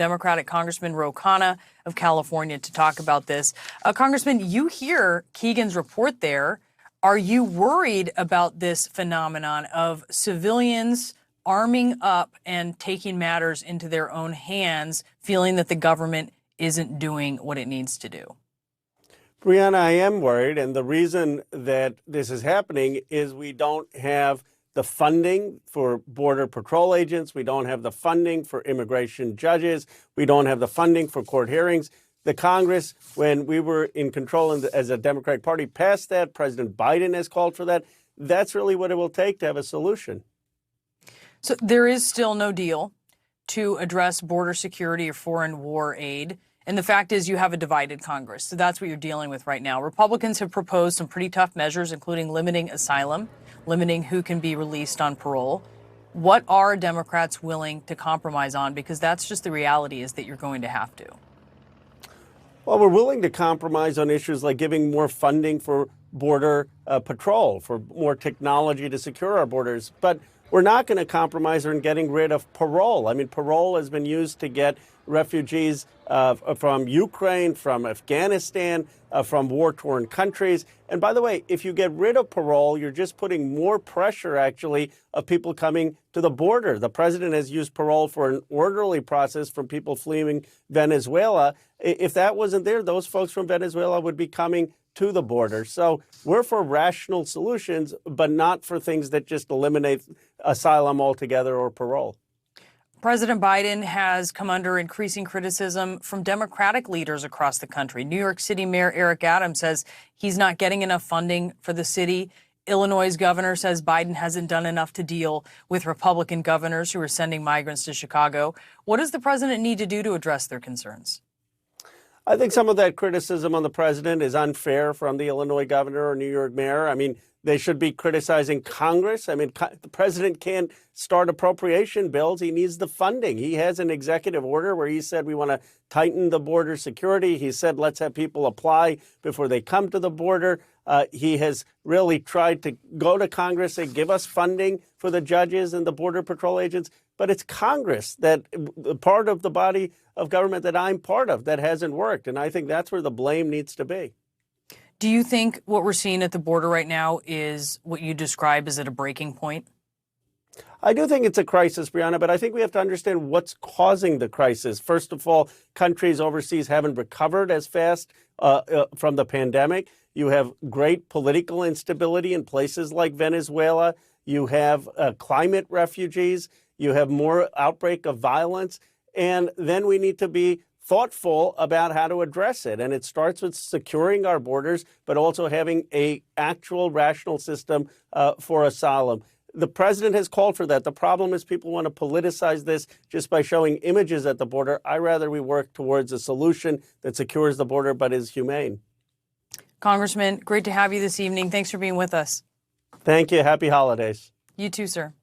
Democratic Congressman Khanna of California to talk about this. Congressman, you hear Keegan's report there. Are you worried about this phenomenon of civilians arming up and taking matters into their own hands, feeling that the government isn't doing what it needs to do? Brianna, I am worried, and the reason that this is happening is we don't have the funding for Border Patrol agents. We don't have the funding for immigration judges. We don't have the funding for court hearings. The Congress, when we were in control as a Democratic Party, passed that. President Biden has called for that. That's really what it will take to have a solution. So there is still no deal to address border security or foreign war aid. And the fact is you have a divided Congress. So that's what you're dealing with right now. Republicans have proposed some pretty tough measures, including limiting asylum, limiting who can be released on parole. What are Democrats willing to compromise on? Because that's just the reality, is that you're going to have to. Well, we're willing to compromise on issues like giving more funding for border patrol, for more technology to secure our borders. But we're not going to compromise on getting rid of parole. I mean, parole has been used to get refugees from Ukraine, from Afghanistan, from war-torn countries. And by the way, if you get rid of parole, you're just putting more pressure, actually, of people coming to the border. The president has used parole for an orderly process from people fleeing Venezuela. If that wasn't there, those folks from Venezuela would be coming to the border. So we're for rational solutions, but not for things that just eliminate asylum altogether or parole. President Biden has come under increasing criticism from Democratic leaders across the country. New York City Mayor Eric Adams says he's not getting enough funding for the city. Illinois' governor says Biden hasn't done enough to deal with Republican governors who are sending migrants to Chicago. What does the president need to do to address their concerns? I think some of that criticism on the president is unfair from the Illinois governor or New York mayor. I mean, they should be criticizing Congress. I mean, the president can't start appropriation bills. He needs the funding. He has an executive order where he said we want to tighten the border security. He said let's have people apply before they come to the border. He has really tried to go to Congress and give us funding for the judges and the Border Patrol agents. But it's Congress, that part of the body of government that I'm part of, that hasn't worked. And I think that's where the blame needs to be. Do you think what we're seeing at the border right now is what you describe as at a breaking point? I do think it's a crisis, Brianna, but I think we have to understand what's causing the crisis. First of all, countries overseas haven't recovered as fast from the pandemic. You have great political instability in places like Venezuela. You have climate refugees. You have more outbreak of violence. And then we need to be thoughtful about how to address it. And it starts with securing our borders, but also having an actual rational system for asylum. The president has called for that. The problem is people want to politicize this just by showing images at the border. I'd rather we work towards a solution that secures the border but is humane. Congressman, great to have you this evening. Thanks for being with us. Thank you. Happy holidays. You too, sir.